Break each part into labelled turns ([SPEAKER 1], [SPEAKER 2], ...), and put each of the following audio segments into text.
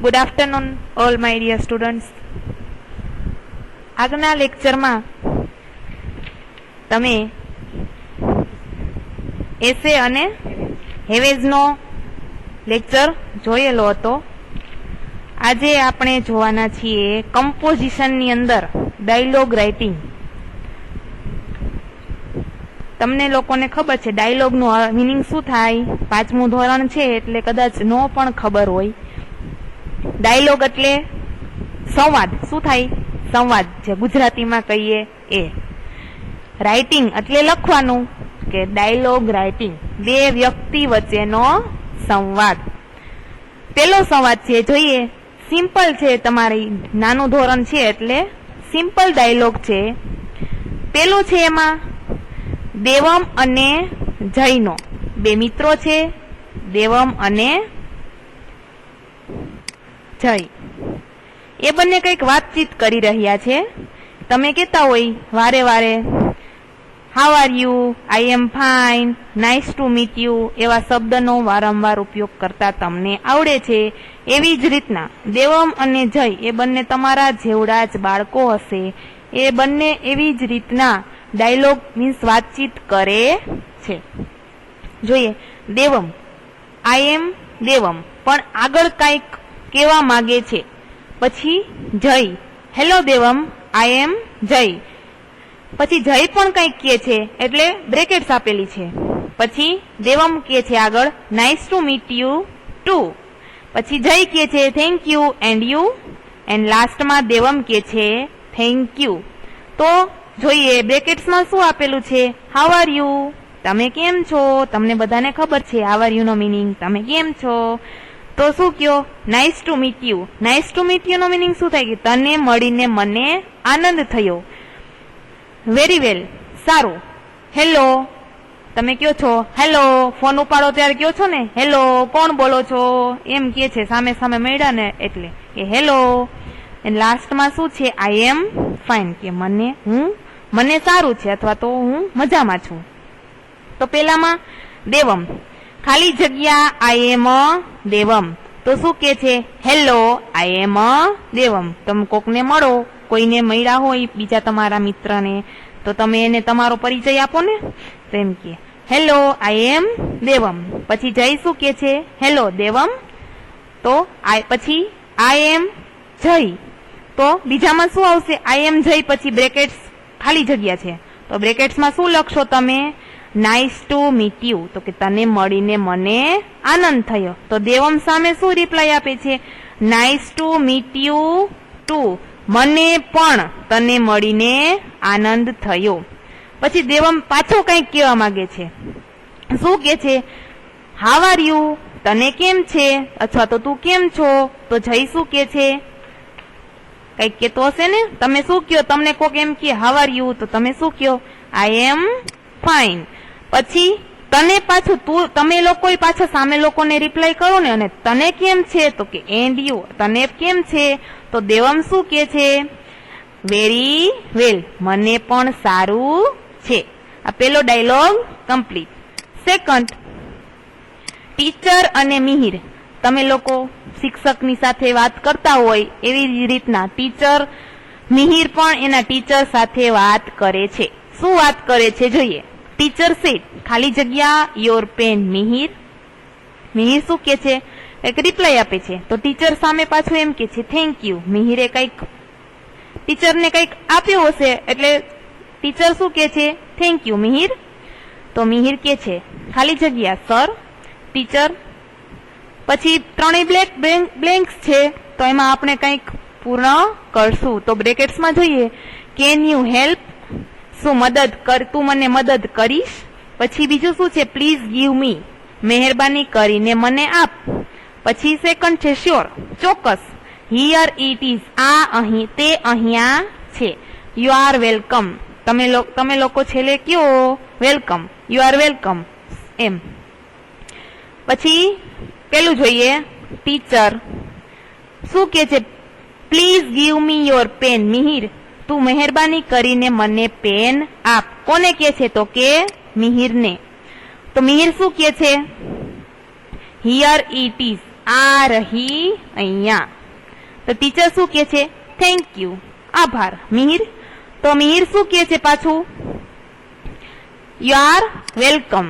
[SPEAKER 1] Good afternoon, all my dear students. આગળના લેક્ચરમાં તમે એસે અને હેવેઝનો લેક્ચર જોયેલો હતો. આજે આપણે જોવાના છીએ કમ્પોઝિશનની અંદર ડાયલોગ રાઇટિંગ. તમને લોકોને ખબર છે ડાયલોગનું મિનિંગ શું થાય? 5મું ધોરણ છે એટલે કદાચ નો પણ ખબર હોય. ડાયલોગ એટલે સંવાદ. શું થાય? સંવાદ, જે ગુજરાતીમાં કહીએ એ. રાઇટિંગ એટલે લખવાનું, કે ડાયલોગ રાઇટિંગ, બે વ્યક્તિ વચ્ચેનો સંવાદ. પેલો સંવાદ છે જોઈએ, સિમ્પલ છે, તમારી નાનું ધોરણ છે એટલે સિમ્પલ ડાયલોગ છે. પેલું છે એમાં દેવમ અને જયનો બે મિત્રો છે, દેવમ અને જય. એ બંને કંઈક વાતચીત કરી રહ્યા છે. તમે કહેતા હોય વારે વારે how are you, I am fine, nice to meet you, એવા શબ્દનો વારંવાર ઉપયોગ કરતા તમને આવડે છે. એવી જ રીતના દેવમ અને જય એ બંને તમારા જેવડા જ બાળકો હશે. એ બંને એવી જ રીતના ડાયલોગ મીન્સ વાતચીત કરે છે. જોઈએ, દેવમ, આઈ એમ દેવમ, પણ આગળ કંઈક કહેવા માંગે છે. પછી જય, હેલો દેવમ, આઈ એમ જય. પછી જય પણ કંઈક કહે છે એટલે બ્રેકેટ્સ આપેલી છે. પછી દેવમ કહે છે આગળ nice to meet you too. પછી જય કહે છે thank you and you. And લાસ્ટમાં દેવમ કહે છે થેન્ક યુ. તો જોઈએ બ્રેકેટ્સમાં શું આપેલું છે? હાઉ આર યુ, તમે કેમ છો? તમને બધાને ખબર છે how are you no meaning, તમે કેમ છો. તો શું કયો? Nice to meet you. Nice to meet you no meaning શું થાય? કે તને મળીને મને આનંદ થયો. વેરી વેલ, સારું. હેલો, તમે કયો છો હેલો, ફોન ઉપાડો ત્યારે કયો છો ને હેલો, કોણ બોલો છો એમ કે છે, સામે સામે મળ્યા ને એટલે કે હેલો. એન્ડ લાસ્ટમાં શું છે? આઈ એમ ફાઇન, કે મને સારું છે અથવા તો હું મજામાં છું. તો પેલામાં દેવમ, ખાલી જગ્યા આઈ એમ દેવમ. તો શું કે છે? હેલો, આઈ એમ દેવમ. તમે કોકને મળો, કોઈને મળ્યા હોય બીજા તમારા મિત્રને, તો તમે એને તમારો પરિચય આપો ને. તો એમ કે હેલો, આઈ એમ દેવમ. પછી જય શું કે છે? હેલો દેવમ. તો પછી આઈ એમ જય. તો બીજામાં શું આવશે? આઈ એમ જય પછી બ્રેકેટ્સ ખાલી જગ્યા છે. તો બ્રેકેટ્સમાં શું લખશો તમે? Nice to meet you. તો કે તને મળીને મને આનંદ થયો. તો દેવમ સામે શું રિપ્લાય આપે છે? Nice to meet you too. મને પણ તને મળીને આનંદ થયો. પછી દેવમ પાછો કંઈક કહેવા માંગે છે. શું કે છે? હાઉ આર યુ, તને કેમ છે, અથવા તો તું કેમ છો. તો જય શું કે છે? કંઈક કેતો હશે ને. તમે શું કયો? તમને કોક એમ કે હાઉ આર યુ, તો તમે શું કયો? આઈ એમ ફાઇન. પછી તને પાછું તમે લોકો પાછા સામે લોકોને રિપ્લાય કરો ને, અને તને કેમ છે? તો કે એન્ડ યુ, તને કેમ છે? તો દેવમ શું કે છે? વેરી વેલ, મને પણ સારું છે. આ પેલો ડાયલોગ કમ્પ્લીટ. સેકન્ડ, ટીચર અને મિહિર. તમે લોકો શિક્ષકની સાથે વાત કરતા હોય એવી જ રીતના ટીચર મિહિર પણ એના ટીચર સાથે વાત કરે છે. શું વાત કરે છે જોઈએ. ટીચર સેડ, ખાલી જગ્યા યોર પેન મિહિર. મિહિર શું કે છે? એક રિપ્લાય આપે છે. તો ટીચર સામે પાછું એમ કે છે થેન્ક યુ. મિહિરે કંઈક ટીચરને કંઈક આપ્યું હશે એટલે ટીચર શું કે છે? Thank you Mihir. તો મિહિર કે છે ખાલી જગ્યા સર, ટીચર. પછી ત્રણેય બ્લેન્ક્સ છે, તો એમાં આપણે કંઈક પૂર્ણ કરશું. તો બ્રેકેટ્સમાં જોઈએ કેન યુ હેલ્પ, શું મદદ કર, તું મને મદદ કરીશ. પછી બીજું શું છે? પ્લીઝ ગીવ મી, મહેરબાની કરીને મને આપ. પછી સેકન્ડ છે શ્યોર, ચોક્કસ. હિયર ઇટ ઇઝ, આ અહીં, તે અહીંયા છે. યુ આર વેલકમ, તમે લોકો છેલ્લે કયો વેલકમ, યુ આર વેલકમ એમ. પછી પેલું જોઈએ ટીચર શું કે છે? Please give me your pen Mihir, તું મહેરબાની કરીને મને પેન આપ. કોને કે છે? તો કે મિહિરને. તો મિહિર શું કે છે? હિયર ઇટ ઇઝ, આ રહી અહીંયા. તો ટીચર શું કે છે? થેન્ક યુ, આભાર. મિહિર? તો મિહિર શું કે છે પાછું? You are welcome,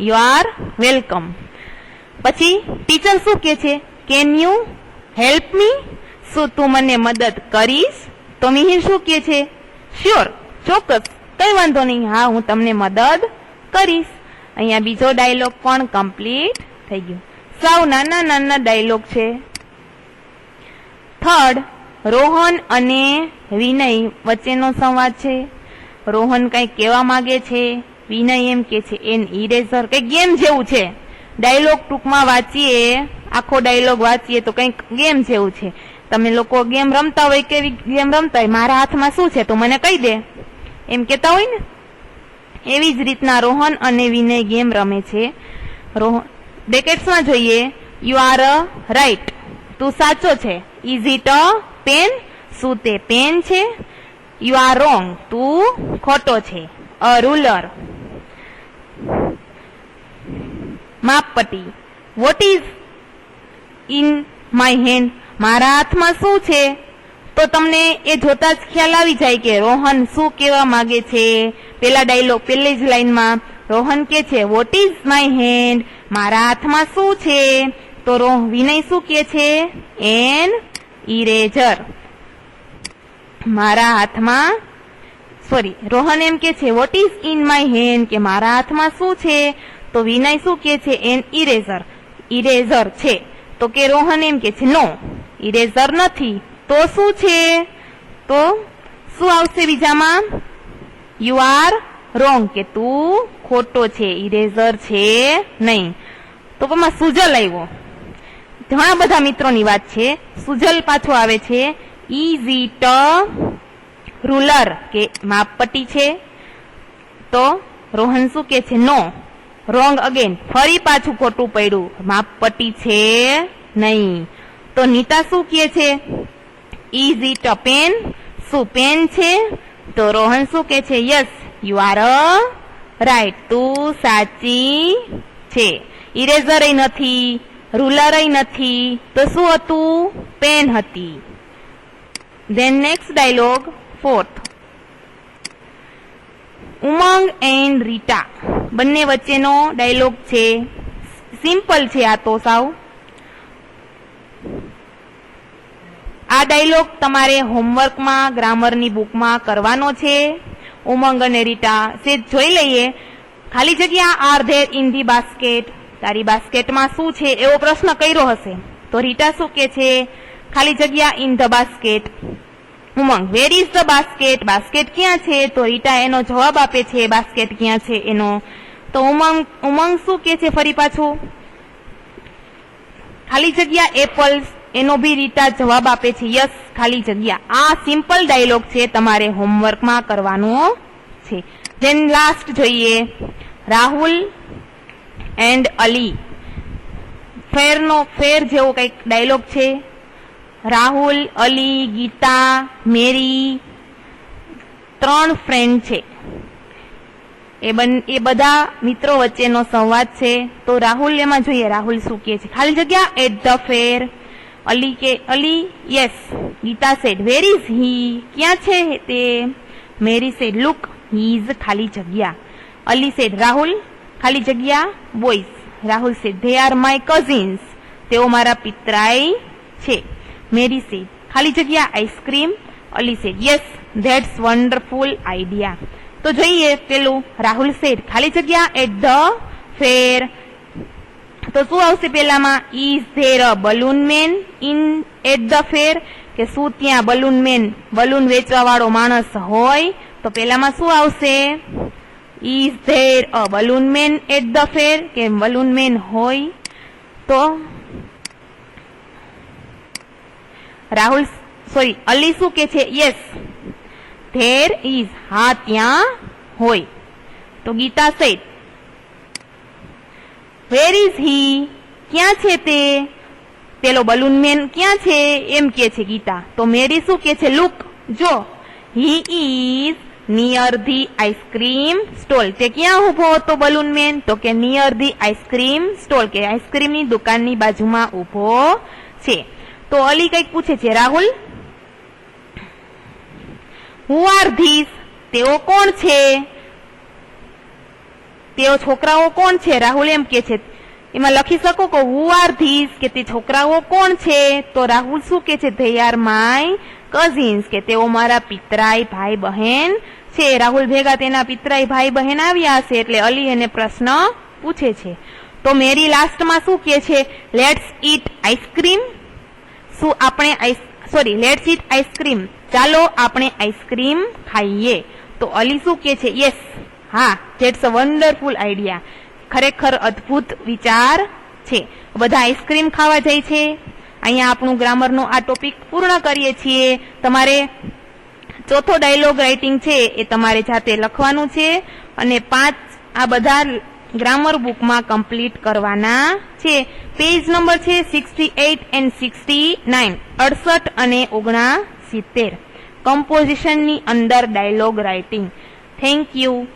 [SPEAKER 1] you are welcome. પછી ટીચર શું કે છે? Can you help me? શું તું મને મદદ કરીશ? તો મિહિર શું કે છે? શ્યોર, ચોક્કસ, કઈ વાંધો નહીં, હા હું તમને મદદ કરીશ. અહીંયા બીજો ડાયલોગ પણ કમ્પ્લીટ થઈ ગયો. સાવ નાના નાના ડાયલોગ છે. થર્ડ, રોહન અને વિનય વચ્ચેનો સંવાદ છે. રોહન કંઈક કહેવા માંગે છે, વિનય એમ કે છે એન ઇરેઝર, કંઈક ગેમ જેવું છે. ડાયલોગ ટૂંકમાં વાંચીએ, આખો ડાયલોગ વાંચીએ તો કંઈક ગેમ જેવું છે. તમે લોકો ગેમ રમતા હોય, કેવી ગેમ રમતા હોય? મારા હાથમાં શું છે તો મને કહી દે, એમ કેતા હોય ને, એવી જ રીતના રોહન અને વિનય ગેમ રમે છે. બ્રેકેટ્સમાં જોઈએ, યુ આર રાઈટ, તું સાચો છે. Is it a pen? શું તે પેન છે? યુ આર રોંગ, તું ખોટો છે. અ રૂલર, માપપટ્ટી. What is in my hand? મારા હાથમાં શું છે? તો તમને એ જોતા જ ખ્યાલ આવી જાય કે રોહન શું કહેવા માંગે છે. પેલા ડાયલોગ પહેલી જ લાઈનમાં રોહન કે છે વોટ ઇઝ માય હેન્ડ, મારા હાથમાં શું છે? તો વિનય શું કે છે? N eraser. મારા હાથમાં, સોરી, રોહન એમ કે છે vote is in my hand, કે મારા હાથમાં શું છે? તો વિનય શું કે છે? એન ઇરેઝર, ઇરેઝર છે. તો કે રોહન એમ કે છે નો, ઇરેઝર નથી. તો શું છે? તો શું આવશે બીજામાં? યુ આર રોંગ, કે તું ખોટો છે, ઇરેઝર છે નહીં. તો આમાં સુજલ આવ્યો. ઘણા બધા મિત્રોની વાત છે. સુજલ પાછો આવે છે. ઇઝ ઇટ રૂલર, કે માપપટ્ટી છે? તો રોહન શું કે છે? નો, રોંગ અગેન, ફરી પાછું ખોટું પડ્યું, માપપટ્ટી છે નહીં. તો નીતા શું કહે છે? Is it a pen? શું પેન છે? તો રોહન શું કે છે? યસ, યુ આર રાઈટ, તું સાચી છે. ઇરેઝર નથી, રૂલર નથી, તો શું હતું? પેન હતી. Then next dialogue, fourth, Umang and Rita બંને વચ્ચેનો ડાયલોગ છે. સિમ્પલ છે આ તો સાવ. આ ડાયલોગ તમારે હોમવર્કમાં, ગ્રામરની બુકમાં કરવાનો છે. ઉમંગ અને રીટા સેજ જોઈ લઈએ. ખાલી જગ્યા are there in the basket, તારી બાસ્કેટમાં શું છે એવો પ્રશ્ન કર્યો હશે. તો રીટા શું કે છે? ખાલી જગ્યા in the basket. Umang, where is the basket, basket ક્યાં છે? તો રીટા એનો જવાબ આપે છે બાસ્કેટ ક્યાં છે એનો. તો ઉમંગ શું કે છે ફરી પાછું? ખાલી જગ્યા એપલ્સ, એનો બી રીટા જવાબ આપે છે યસ, ખાલી જગ્યા. આ સિમ્પલ ડાયલોગ છે, તમારે હોમવર્કમાં કરવાનો છે. ધેન લાસ્ટ જોઈએ, રાહુલ એન્ડ અલી. ફેર જેવો કંઈક ડાયલોગ છે. રાહુલ, અલી, ગીતા, મેરી, 3 ફ્રેન્ડ છે. એ બધા મિત્રો વચ્ચેનો સંવાદ છે. તો રાહુલ એમાં જોઈએ, રાહુલ શું કહે છે? ખાલી જગ્યા એટ ધ ફેર. અલી કે Ali yes. Geeta said where is he, ક્યાં છે તે? Mary said look he is ખાલી જગ્યા. અલી સેડ રાહુલ ખાલી જગ્યા boys. Rahul said they are my cousins, તેઓ મારા પિતરાઈ છે. મેરી સેડ ખાલી જગ્યા ice cream. Ali said yes, that's wonderful idea. તો જોઈએ પેલું, રાહુલ સેડ ખાલી જગ્યા એટ ધ ફેર. તો શું આવશે પેલામાં? Is there a balloon man in at the fair, કે શું ત્યાં બલૂન મેન, બલૂન વેચવા વાળો માણસ હોય? તો પેલામાં શું આવશે? Is there a balloon man at the fair, કે બલૂન મેન હોય. તો રાહુલ, સોરી, અલી શું કે છે? યસ, ધેર ઇઝ, હા ત્યાં હોય. તો Gita said where is he, ક્યાં છે તે? પેલો બલૂન મેન ક્યાં છે એમ કે છે ગીતા. તો મેરી શું કે છે? લુક, જો, he is near the ice cream stall. તે ક્યાં ઉભો હતો બલૂન મેન? તો કે નિયર ધી આઈસ્ક્રીમ સ્ટોલ, કે આઈસ્ક્રીમની દુકાનની બાજુમાં ઉભો છે. તો અલી કઈક પૂછે છે, રાહુલ હુ આર ધીસ? તેઓ કોણ છે? તેઓ છોકરાઓ કોણ છે? રાહુલ એમ કે છે. એમાં લખી શકો કે હુ આર ધીસ, કે તે છોકરાઓ કોણ છે? તો રાહુલ શું કે છે? ધે આર માય કઝિન્સ, કે તેઓ મારા પિતરાઈ ભાઈ બહેન છે. રાહુલ ભેગા તેના પિતરાઈ ભાઈ બહેન આવ્યા હશે એટલે અલી એને પ્રશ્ન પૂછે છે. તો મેરી લાસ્ટમાં શું કે છે? Let's eat ice cream. શું આપણે લેટ્સ ઈટ આઈસ્ક્રીમ, ચાલો આપણે આઈસ્ક્રીમ ખાઈએ. તો અલી શું કે છે? યસ, હા, ધેટ્સ અ વન્ડરફુલ આઈડિયા. ખરેખર અદ્ભુત વિચાર છે. બધા આઈસ્ક્રીમ ખાવા જાય છે. અહીંયા આપણું ગ્રામરનો આ ટોપિક પૂર્ણ કરીએ છીએ. તમારે ચોથો ડાયલોગ રાઇટિંગ છે એ તમારે જાતે લખવાનું છે અને 5 આ બધા ગ્રામર બુકમાં કમ્પ્લીટ કરવાના છે. પેજ નંબર છે 68 and 69, 68 અને 69. કમ્પોઝિશનની અંદર ડાયલોગ રાઇટિંગ. Thank you.